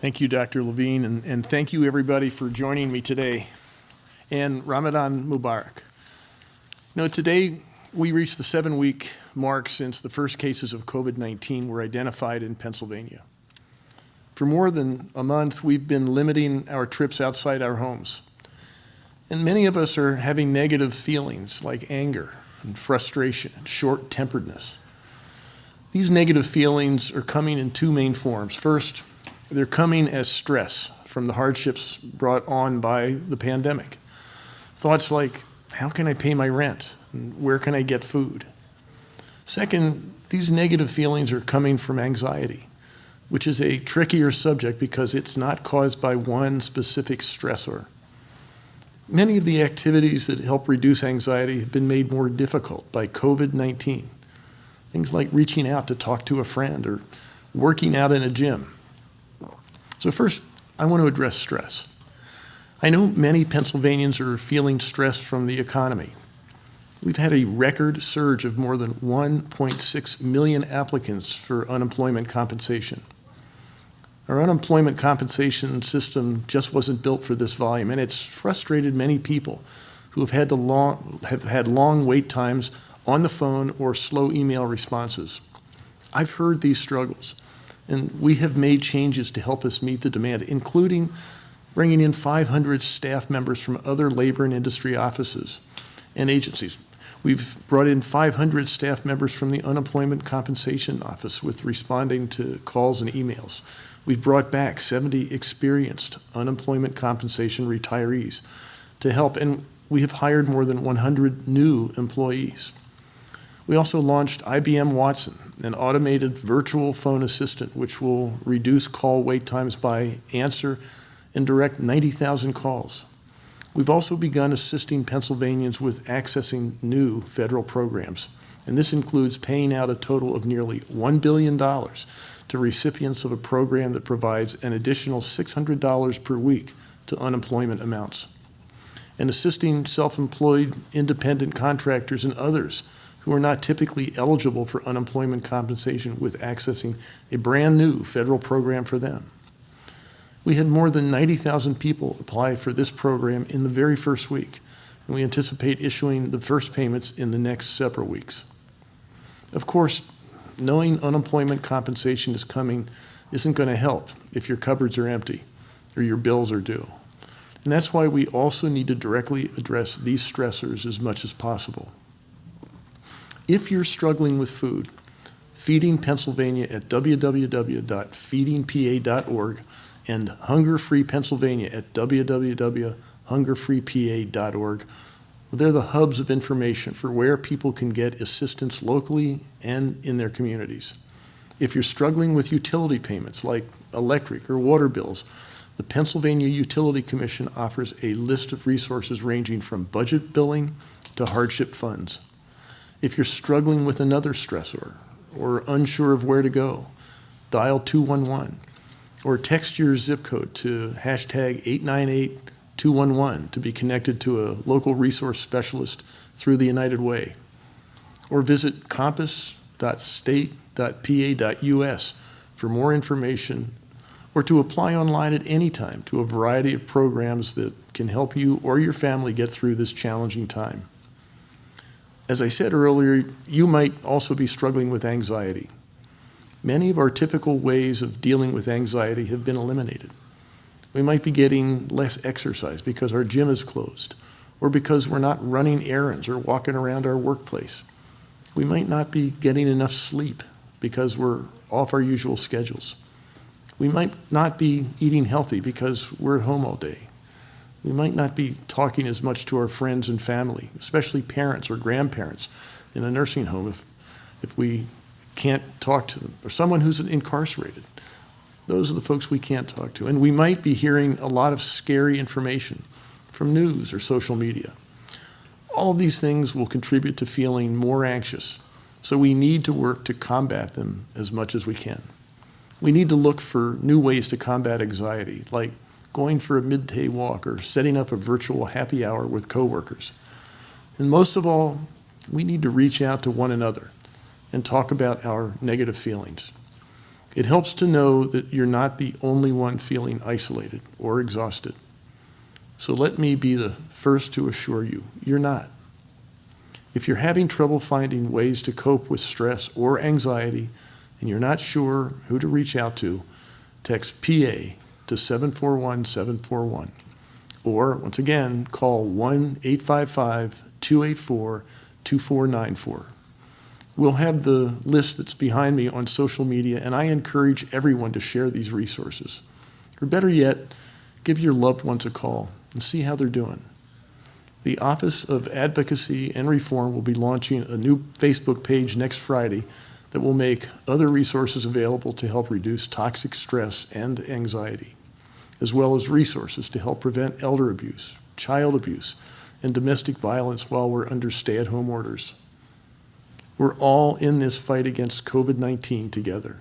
Thank you, Dr. Levine, and thank you, everybody, for joining me today. And Ramadan Mubarak. Today we reached the 7-week mark since the first cases of COVID-19 were identified in Pennsylvania. For more than a month, we've been limiting our trips outside our homes. And many of us are having negative feelings like anger and frustration and short-temperedness. These negative feelings are coming in two main forms. First, they're coming as stress from the hardships brought on by the pandemic. Thoughts like, how can I pay my rent? And where can I get food? Second, these negative feelings are coming from anxiety, which is a trickier subject because it's not caused by one specific stressor. Many of the activities that help reduce anxiety have been made more difficult by COVID-19. Things like reaching out to talk to a friend or working out in a gym. So first, I want to address stress. I know many Pennsylvanians are feeling stress from the economy. We've had a record surge of more than 1.6 million applicants for unemployment compensation. Our unemployment compensation system just wasn't built for this volume, and it's frustrated many people who have had long wait times on the phone or slow email responses. I've heard these struggles. And we have made changes to help us meet the demand, including bringing in 500 staff members from other labor and industry offices and agencies. We've brought in 500 staff members from the Unemployment Compensation Office with responding to calls and emails. We've brought back 70 experienced unemployment compensation retirees to help, and we have hired more than 100 new employees. We also launched IBM Watson, an automated virtual phone assistant, which will reduce call wait times by answer and direct 90,000 calls. We've also begun assisting Pennsylvanians with accessing new federal programs, and this includes paying out a total of nearly $1 billion to recipients of a program that provides an additional $600 per week to unemployment amounts, and assisting self-employed independent contractors and others who are not typically eligible for unemployment compensation with accessing a brand new federal program for them. We had more than 90,000 people apply for this program in the very first week, and we anticipate issuing the first payments in the next several weeks. Of course, knowing unemployment compensation is coming isn't going to help if your cupboards are empty or your bills are due. And that's why we also need to directly address these stressors as much as possible. If you're struggling with food, Feeding Pennsylvania at www.feedingpa.org and Hunger Free Pennsylvania at www.hungerfreepa.org. They're the hubs of information for where people can get assistance locally and in their communities. If you're struggling with utility payments like electric or water bills, the Pennsylvania Utility Commission offers a list of resources ranging from budget billing to hardship funds. If you're struggling with another stressor or unsure of where to go, dial 211 or text your zip code to hashtag 898-211 to be connected to a local resource specialist through the United Way. Or visit compass.state.pa.us for more information or to apply online at any time to a variety of programs that can help you or your family get through this challenging time. As I said earlier, you might also be struggling with anxiety. Many of our typical ways of dealing with anxiety have been eliminated. We might be getting less exercise because our gym is closed, or because we're not running errands or walking around our workplace. We might not be getting enough sleep because we're off our usual schedules. We might not be eating healthy because we're at home all day. We might not be talking as much to our friends and family, especially parents or grandparents in a nursing home if we can't talk to them, or someone who's incarcerated. Those are the folks we can't talk to. And we might be hearing a lot of scary information from news or social media. All of these things will contribute to feeling more anxious, so we need to work to combat them as much as we can. We need to look for new ways to combat anxiety, like going for a midday walk or setting up a virtual happy hour with coworkers. And most of all, we need to reach out to one another and talk about our negative feelings. It helps to know that you're not the only one feeling isolated or exhausted. So let me be the first to assure you, you're not. If you're having trouble finding ways to cope with stress or anxiety and you're not sure who to reach out to, text PA to 741-741. Or, once again, call 1-855-284-2494. We'll have the list that's behind me on social media, and I encourage everyone to share these resources. Or better yet, give your loved ones a call and see how they're doing. The Office of Advocacy and Reform will be launching a new Facebook page next Friday that will make other resources available to help reduce toxic stress and anxiety, as well as resources to help prevent elder abuse, child abuse, and domestic violence while we're under stay-at-home orders. We're all in this fight against COVID-19 together.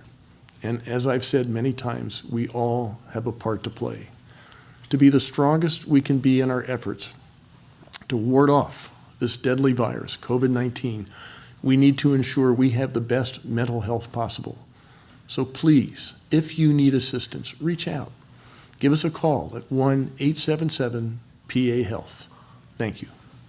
And as I've said many times, we all have a part to play. To be the strongest we can be in our efforts to ward off this deadly virus, COVID-19, we need to ensure we have the best mental health possible. So please, if you need assistance, reach out. Give us a call at 1-877-PA-HEALTH. Thank you.